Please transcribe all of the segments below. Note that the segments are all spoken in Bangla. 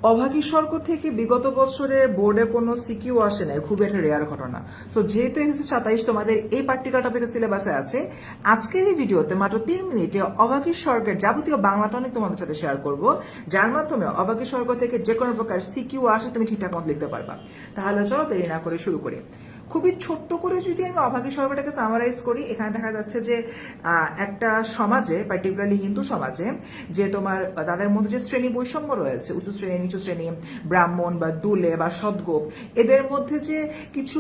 অভাগী স্বর্গ থেকে বিগত বছরে বোর্ডে কোনো সিকিউ আসে নাই, খুব একটা রেয়ার ঘটনা। সো যেহেতু এসএসসি 27 তোমাদের এই পার্টিকুলার টপিকের সিলেবাসে আছে, আজকের এই ভিডিওতে মাত্র 3 মিনিটে অভাগী স্বর্গের যাবতীয় বাংলা টনিক তোমাদের সাথে শেয়ার করব, যার মাধ্যমে অভাগী স্বর্গ থেকে যে কোনো প্রকার সিকিউ আসে তুমি ঠিকঠাক মতো লিখতে পারবা। তাহলে চলো দেরি না করে শুরু করি। খুবই ছোট্ট করে যদি আমি অভাগী স্বর্গটাকে সামারাইজ করি, এখানে দেখা যাচ্ছে যে একটা সমাজে, পার্টিকুলারলি হিন্দু সমাজে, যে তোমার তাদের মধ্যে যে শ্রেণী বৈষম্য রয়েছে, উঁচু শ্রেণী নিচু শ্রেণী, ব্রাহ্মণ বা দুলে বা সদ্গোপ, এদের মধ্যে যে কিছু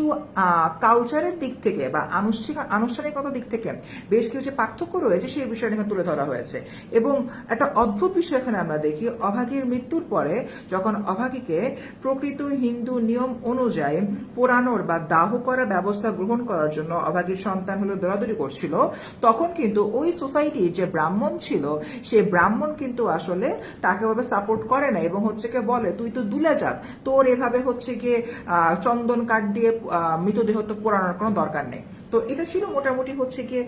কালচারের দিক থেকে বা আনুষ্ঠানিকতার দিক থেকে বেশ কিছু যে পার্থক্য রয়েছে সেই বিষয়টা এখানে তুলে ধরা হয়েছে। এবং একটা অদ্ভুত বিষয় এখানে আমরা দেখি, অভাগীর মৃত্যুর পরে যখন অভাগীকে প্রকৃত হিন্দু নিয়ম অনুযায়ী পোড়ানোর বা দাহ করার ব্যবস্থা গ্রহণ করার জন্য অভাগীর সন্তান হলো দৌড়াদৌড়ি করছিল, তখন কিন্তু ওই সোসাইটির যে ব্রাহ্মণ ছিল সেই ব্রাহ্মণ কিন্তু আসলে তাকে ভাবে সাপোর্ট করে না এবং হচ্ছে কি বলে, তুই তো দুলে যাত, তোর এভাবে হচ্ছে গিয়ে চন্দন কাঠ দিয়ে মৃতদেহ তো পোড়ানোর কোনো দরকার নেই। তো এটা ছিল মোটামুটি হচ্ছে গিয়ে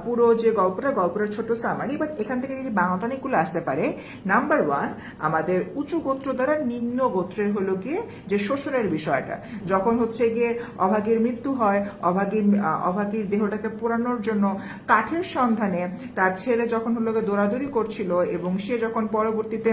পুরো যে গল্পের ছোট সামারি। বাট এখান থেকে যে বাংলাটানিকগুলো আসতে পারে, নাম্বার 1, আমাদের উঁচু গোত্র দ্বারা নিম্ন গোত্রের হলো গিয়ে যে শোষণের বিষয়টা, যখন হচ্ছে গিয়ে অভাগীর মৃত্যু হয়, অভাগীর দেহটাকে পোড়ানোর জন্য কাঠের সন্ধানে তার ছেলে যখন হলো গিয়ে দৌড়াদৌড়ি করছিল এবং সে যখন পরবর্তীতে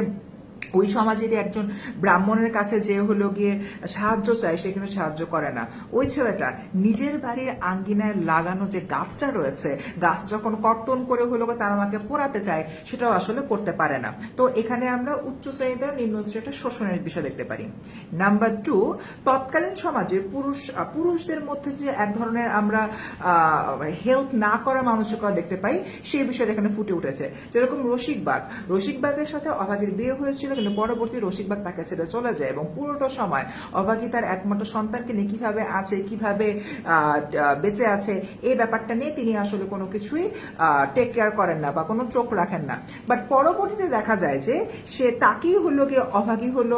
ওই সমাজেরই একজন ব্রাহ্মণের কাছে যে হলো গিয়ে সাহায্য চায়, সে কিন্তু সাহায্য করে না। ওই ছেলেটা নিজের বাড়ির আঙ্গিনায় লাগানো যে গাছটা রয়েছে, গাছ যখন কর্তন করে হলো তার আমাকে পোড়াতে চায়, সেটাও আসলে করতে পারে না। তো এখানে আমরা উচ্চ শ্রেণীতে নিম্ন শ্রেণীতে শোষণের বিষয় দেখতে পারি। নাম্বার 2, তৎকালীন সমাজে পুরুষদের মধ্যে যে এক ধরনের আমরা হেল্প না করা মানসিকতা দেখতে পাই, সেই বিষয়টা এখানে ফুটে উঠেছে। যেরকম রসিকবাগের সাথে অভাগীর বিয়ে হয়েছিল, কিন্তু পরবর্তী রসিকবাগ তাকে ছেড়ে চলে যায় এবং পুরোটা সময় অভাগী তার একমাত্র সন্তানকে নিয়ে কিভাবে আছে, কিভাবে বেঁচে আছে, এই ব্যাপারটা নিয়ে তিনি আসলে কোনো কিছুই টেক কেয়ার করেন না বা কোনো চোখ রাখেন না। বাট পরবর্তীতে দেখা যায় যে সে তাকেই হলো গিয়ে অভাগী হলো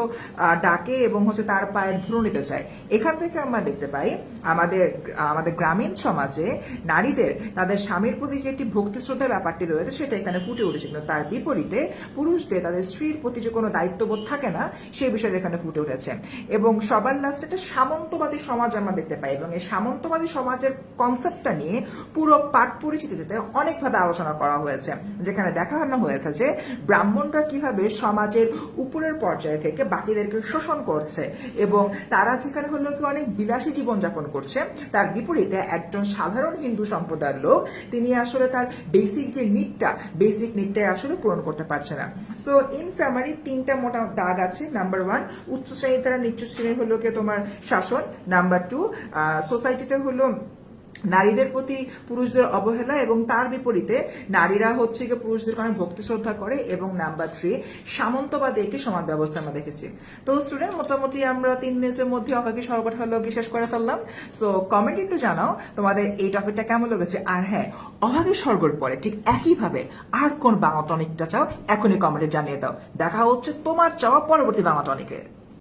ডাকে এবং হচ্ছে তার পায়ের ধুলো নিতে চায়। এখান থেকে আমরা দেখতে পাই আমাদের গ্রামীণ সমাজে নারীদের তাদের স্বামীর প্রতি যে একটি ভক্তি শ্রদ্ধার ব্যাপারটি রয়েছে, সেটা এখানে ফুটে উঠেছে। কিন্তু তার বিপরীতে পুরুষদের তাদের স্ত্রীর প্রতি যে কোনো দায়িত্ববোধ থাকে না, সেই বিষয়টা এখানে ফুটে উঠেছে। এবং সবার লাস্টে একটা সামন্তবাদী সমাজ আমরা দেখতে পাই, এবং এই সামন্তবাদী সমাজের কনসেপ্টটা নিয়ে পুরো পাঠ পরিচিতিতে অনেকভাবে আলোচনা করা হয়েছে, যেখানে দেখানো হয়েছে যে ব্রাহ্মণরা কিভাবে সমাজের উপরের পর্যায়ে থেকে বাকিদেরকে শোষণ করছে এবং তারা যেখানে হলো কি অনেক বিলাসী জীবনযাপন করছে, তার বিপরীতে একজন সাধারণ হিন্দু সম্প্রদায়ের লোক, তিনি আসলে তার বেসিক নিডটাই আসলে পূরণ করতে পারছে না। সো ইন সামারি 3টা মোটা দাগ আছে। নাম্বার 1, উচ্চ শ্রেণীর দ্বারা নিচু শ্রেণীর হলো কি তোমার শাসন। নাম্বার 2, সোসাইটিতে হলো নারীদের প্রতি পুরুষদের অবহেলা এবং তার বিপরীতে নারীরা হচ্ছে গিয়ে পুরুষদের অনেক ভক্তি শ্রদ্ধা করে। এবং নাম্বার 3, সামন্তবাদী একটি সমাজ ব্যবস্থা আমরা দেখেছি। তো স্টুডেন্ট, মোটামুটি আমরা 3 দিনের মধ্যে অভাগী স্বর্গটা হলো শেষ করে ফেললাম। সো কমেন্ট একটু জানাও তোমাদের এই টপিকটা কেমন লেগেছে। আর হ্যাঁ, অভাগী স্বর্গের পরে ঠিক একইভাবে আর কোন বাংলা টনিকটা চাও, এখনই কমেন্টে জানিয়ে দাও। দেখা হচ্ছে তোমার চাওয়া পরবর্তী বাংলা টনিকে।